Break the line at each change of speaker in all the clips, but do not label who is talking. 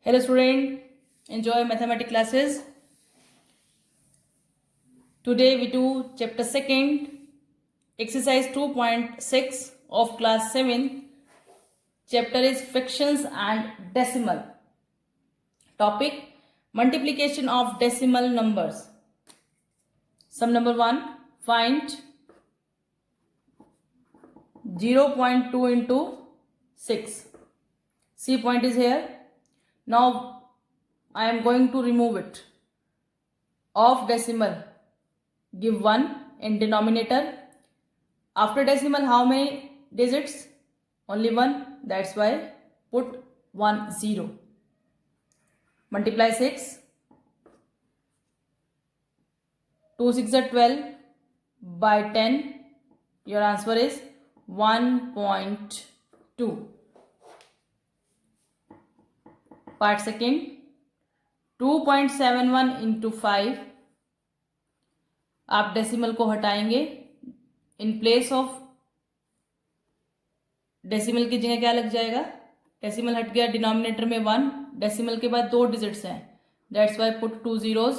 Hello student, enjoy mathematics classes. Today we do chapter 2nd, exercise 2.6 of class 7. Chapter is fractions and decimal. Topic, multiplication of decimal numbers. Sum number 1, find 0.2 into 6. C point is here. Now I am going to remove it. Of decimal, give 1 in denominator. After decimal, how many digits? Only 1. That's why put 1 0. Multiply 6. 2 6 are 12 by 10. Your answer is 1.2. Part second, 2.71 into 5. आप decimal को हटाएंगे. In place of decimal की जगह क्या लग जाएगा? Decimal हट गया, डिनोमिनेटर में 1, डेसिमल के बाद 2 डिजिट्स हैं. That's why put 2 zeros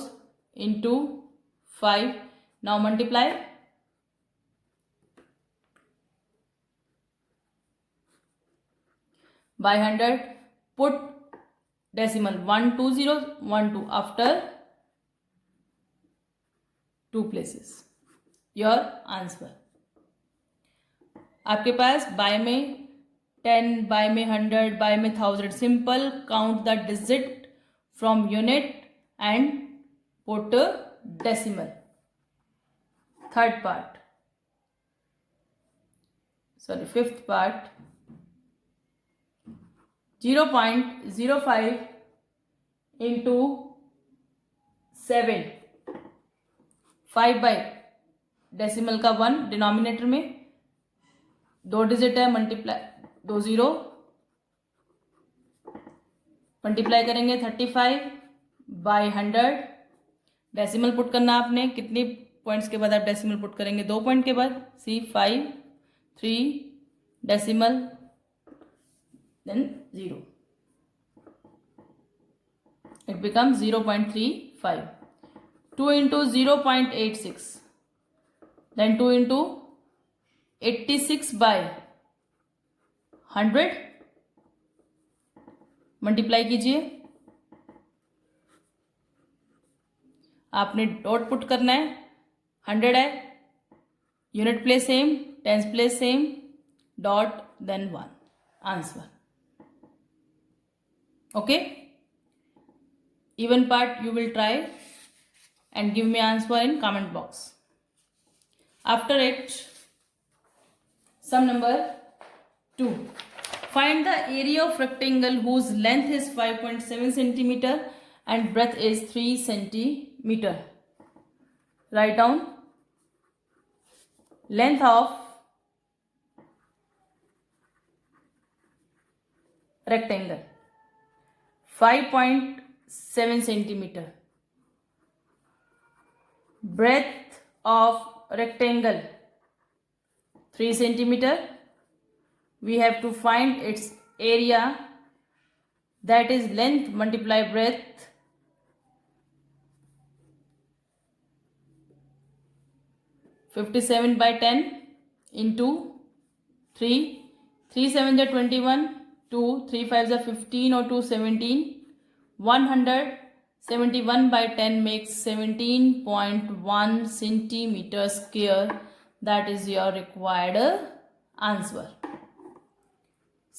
into 5. Now multiply. By 100 put decimal 1 2 0 1 2 after 2 places. Your answer. आपके पास बाय में 10, बाय में 100, बाय में 1000. Simple count the digit from unit and put decimal. Third part, sorry fifth part, 0.05 into 7. 5 by decimal का 1 denominator में 2 digit है, multiply 2 0 multiply करेंगे 35 by 100. Decimal put करना आपने. कितने पॉइंट्स के बाद आप डेसिमल पुट करेंगे? 2 पॉइंट के बाद. सी 5 3 decimal then 0. It becomes 0.35. 2 into 0.86. Then 2 into 86 by 100. Multiply कीजिए. आपने डॉट पुट करना है. 100 है, unit place same, tens place same, dot then 1. Answer. Okay, even part you will try and give me answer in comment box. After it, sum number 2, find the area of rectangle whose length is 5.7 centimeter and breadth is 3 centimeter. Write down length of rectangle 5.7 centimeter. Breadth of rectangle 3 centimeter. We have to find its area, that is length multiply breadth. (57 by 10) into 3. 3 7 are 21. 2 3 5 are 15 or 2 17. 171 by 10 makes 17.1 centimeter square. That is your required answer.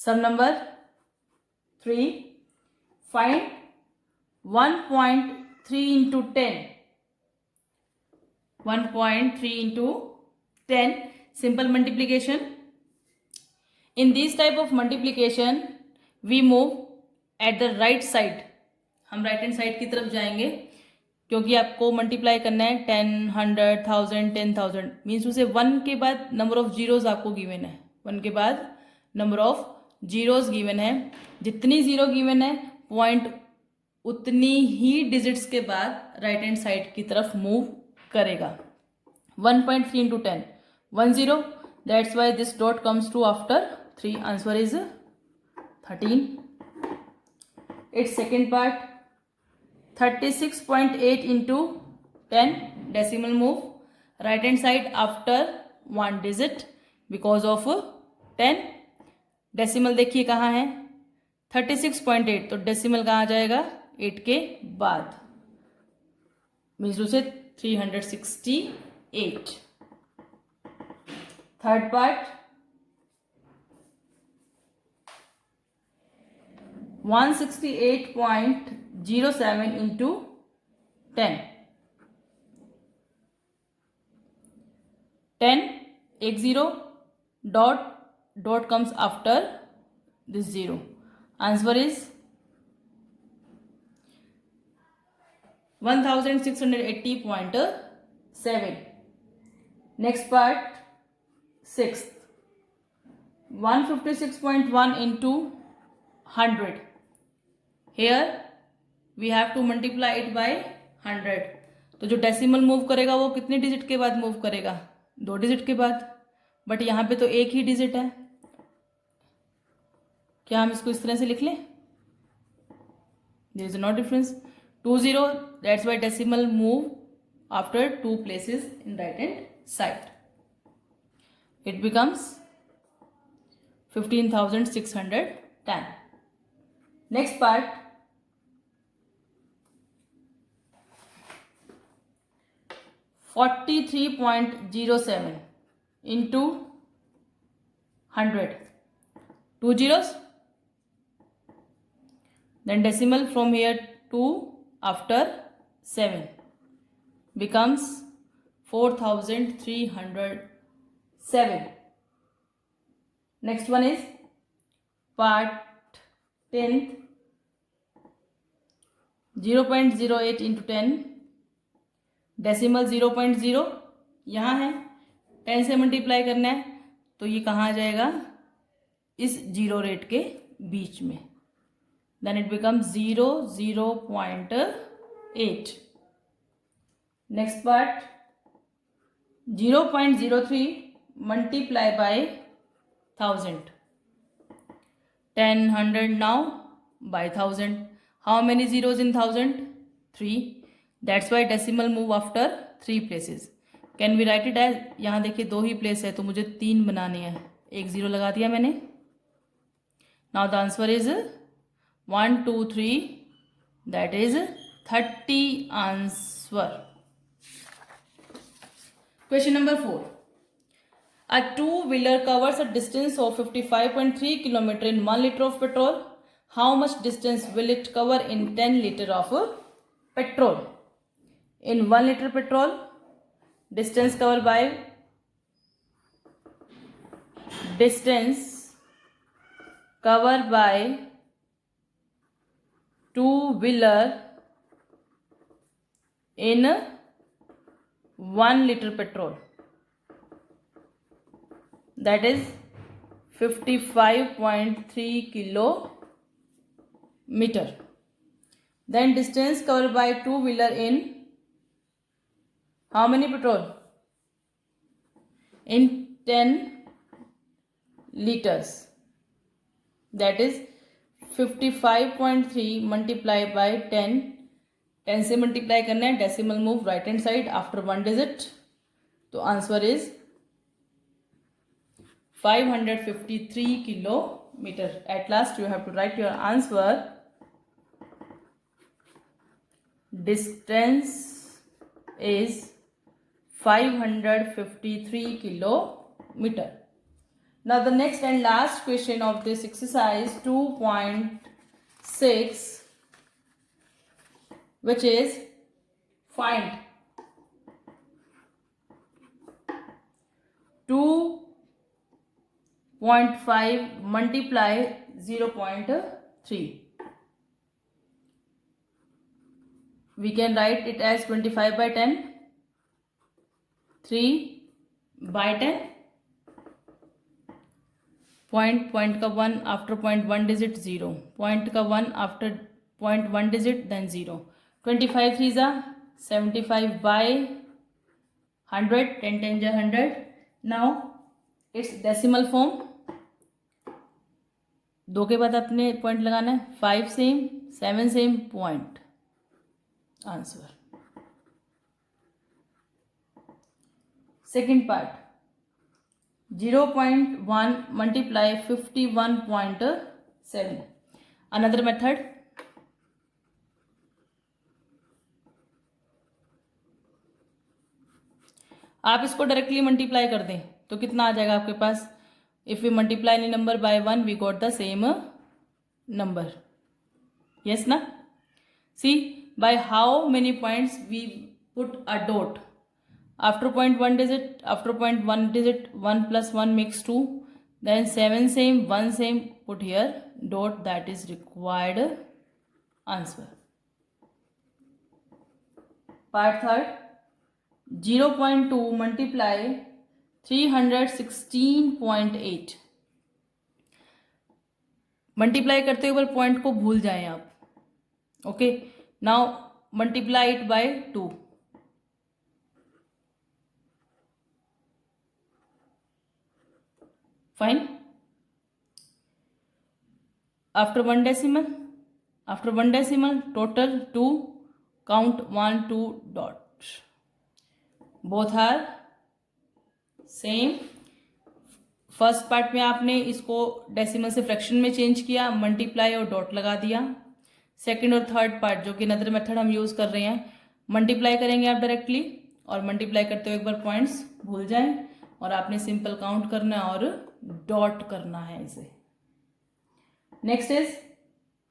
Sum number 3, find 1.3 into 10. 1.3 into 10, simple multiplication. In this type of multiplication, we move at the right side. हम right hand side की तरफ जाएंगे क्योंकि आपको multiply करना है 10, 100, 1000, 10,000. Means उसे 1 के बाद नंबर ऑफ जीरोज आपको गिवन है. 1 के बाद नंबर ऑफ जीरोज गिवन है. जितनी जीरो गिवन है पॉइंट उतनी ही डिजिट्स के बाद राइट हैंड साइड की तरफ मूव करेगा. 1.3 into 10, 1 0. That's why this dot comes to after 3. Answer is 13. Its second part 36.8 into 10 decimal move right hand side after one digit because of 10. Decimal देखिए कहाँ है 36.8, तो डेसिमल कहाँ आ जाएगा 8 के बाद, मीन्स उसे 368. Third part 168.07 into 10. 10 एक zero dot comes after this zero. Answer is 1680.7. Next part, sixth 156.1 into 100. Here we have to multiply it by 100. तो जो डेसिमल मूव करेगा वो कितने डिजिट के बाद मूव करेगा, 2 डिजिट के बाद, बट यहाँ पे तो एक ही डिजिट है. क्या हम इसको इस तरह से लिख लें? There is no difference. 20, that's why decimal move after 2 places in right hand side. It becomes 15,610. Next part, 43.07 into 100. 2 zeros, then decimal from here 2 after 7 becomes 4,307. Next one is part 10th 0.08 into 10, decimal 0.0 यहाँ है, 10 से multiply करना है तो ये कहाँ आ जाएगा, इस जीरो रेट के बीच में, then it become 0.8. Next part 0.03 multiply by 1000. 10, 100 now by 1000. How many zeros in 1000? 3. That's why decimal move after 3 places. Can we write it as, यहाँ देखिए 2 ही प्लेस है तो मुझे 3 बनानी है, एक जीरो लगा दिया मैंने. Now the answer is 1, 2, 3, that is 30 answer. Question number 4. A two-wheeler covers a distance of 55.3 km in 1 liter of petrol. How much distance will it cover in 10 liter of petrol? In 1 liter petrol, distance covered by two-wheeler in 1 liter petrol, that is 55.3 kilometer. Then distance covered by two-wheeler in how many petrol? In 10 liters, that is 55.3 multiplied by 10. 10 से multiply करना है, decimal move right hand side after 1 digit, तो answer is 553 kilometer. At last you have to write your answer. Distance is 553 kilometer. Now the next and last question of this exercise 2.6, which is find 2.5 multiply 0.3. We can write it as 25 by 10, 3 by 10, point का 1 after point 1 digit 0, point का 1 after point 1 digit then 0. 25 3 जा 75 by 100, 10 10 जा 100. Now its decimal form, 2 के बाद अपने point लगाना है, 5 same 7 same point. Answer. Second part. 0.1 multiply 51.7. Another method. आप इसको डायरेक्टली मल्टीप्लाई कर दें तो कितना आ जाएगा आपके पास. If we multiply any number by 1 we got the same number. Yes ना. See by how many points we put a dot. After point 1 digit, after point 1 digit, 1 plus 1 makes 2. Then 7 same, 1 same, put here dot, that is required answer. Part third. 0.2 multiply 316.8. Multiply करते हुए point को भूल जाएं आप. Okay, now multiply it by 2. Fine. After one decimal, total 2, count 1, 2 dot. Both are same. First part में आपने इसको decimal से फ्रैक्शन में चेंज किया, मल्टीप्लाई और डॉट लगा दिया. सेकंड और थर्ड पार्ट जो कि अनदर मेथड हम यूज कर रहे हैं, मल्टीप्लाई करेंगे आप डायरेक्टली और मल्टीप्लाई करते हुए एक बार पॉइंट्स भूल जाएं और आपने सिंपल काउंट करना है और डॉट करना है इसे. Next is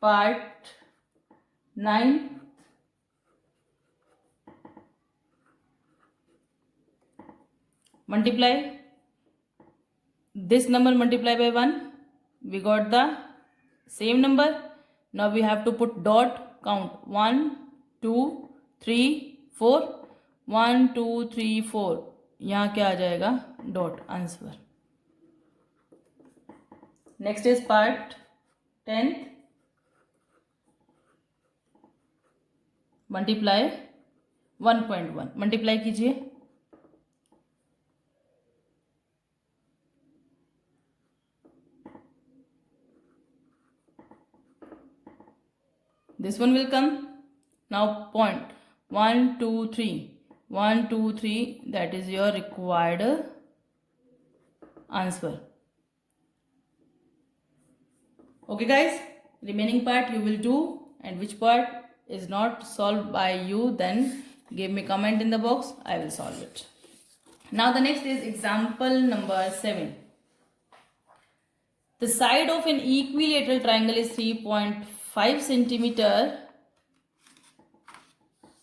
part 9. Multiply this number multiply by 1, we got the same number. Now we have to put dot, count 1 2 3 4, 1 2 3 4. यहाँ क्या आ जाएगा dot. Answer. Next is part 10. Multiply 1.1. Multiply कीजिए. This one will come. Now point 1 2 3, 1 2 3, that is your required answer. Okay guys, remaining part you will do, and which part is not solved by you, then give me comment in the box, I will solve it. Now the next is example number 7. The side of an equilateral triangle is 3.5 centimeter.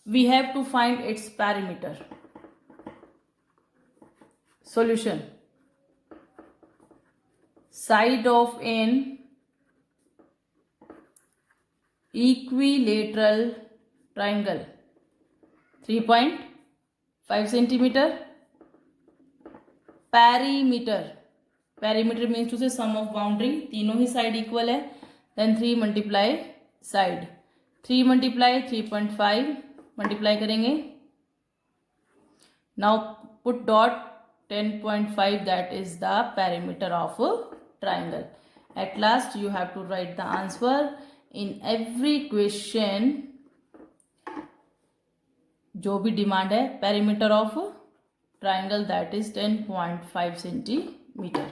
We have to find its perimeter. Solution. Side of an equilateral triangle 3.5 centimeter. Perimeter. Perimeter means to say sum of boundary. तीनों ही side equal है. Then 3 multiply side. 3 multiply 3.5 multiply करेंगे. Now put dot 10.5, that is the perimeter of triangle. At last you have to write the answer in every question. जो भी demand है, perimeter of triangle that is 10.5 centimetre.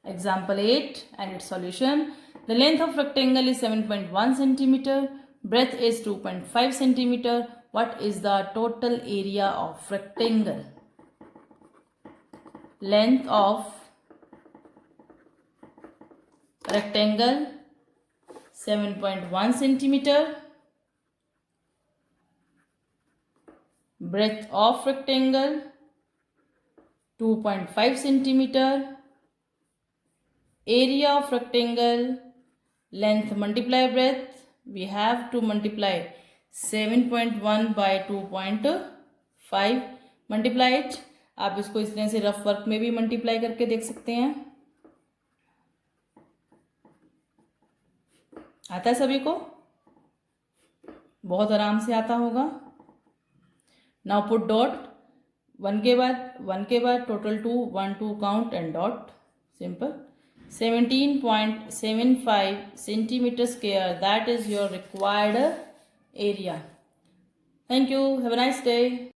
Example 8 and its solution. The length of rectangle is 7.1 centimetre. Breadth is 2.5 centimeter. What is the total area of rectangle? Length of rectangle 7.1 centimeter. Breadth of rectangle 2.5 centimeter. Area of rectangle, length multiply breadth. We have to multiply 7.1 by 2.5. Multiply it. आप इसको इस तरह से rough work में भी multiply करके देख सकते हैं. आता है सभी को? बहुत आराम से आता होगा. Now put dot. 1 के बाद total 2, 1 2 count and dot. Simple. 17.75 centimeter square. That is your required area. Thank you. Have a nice day.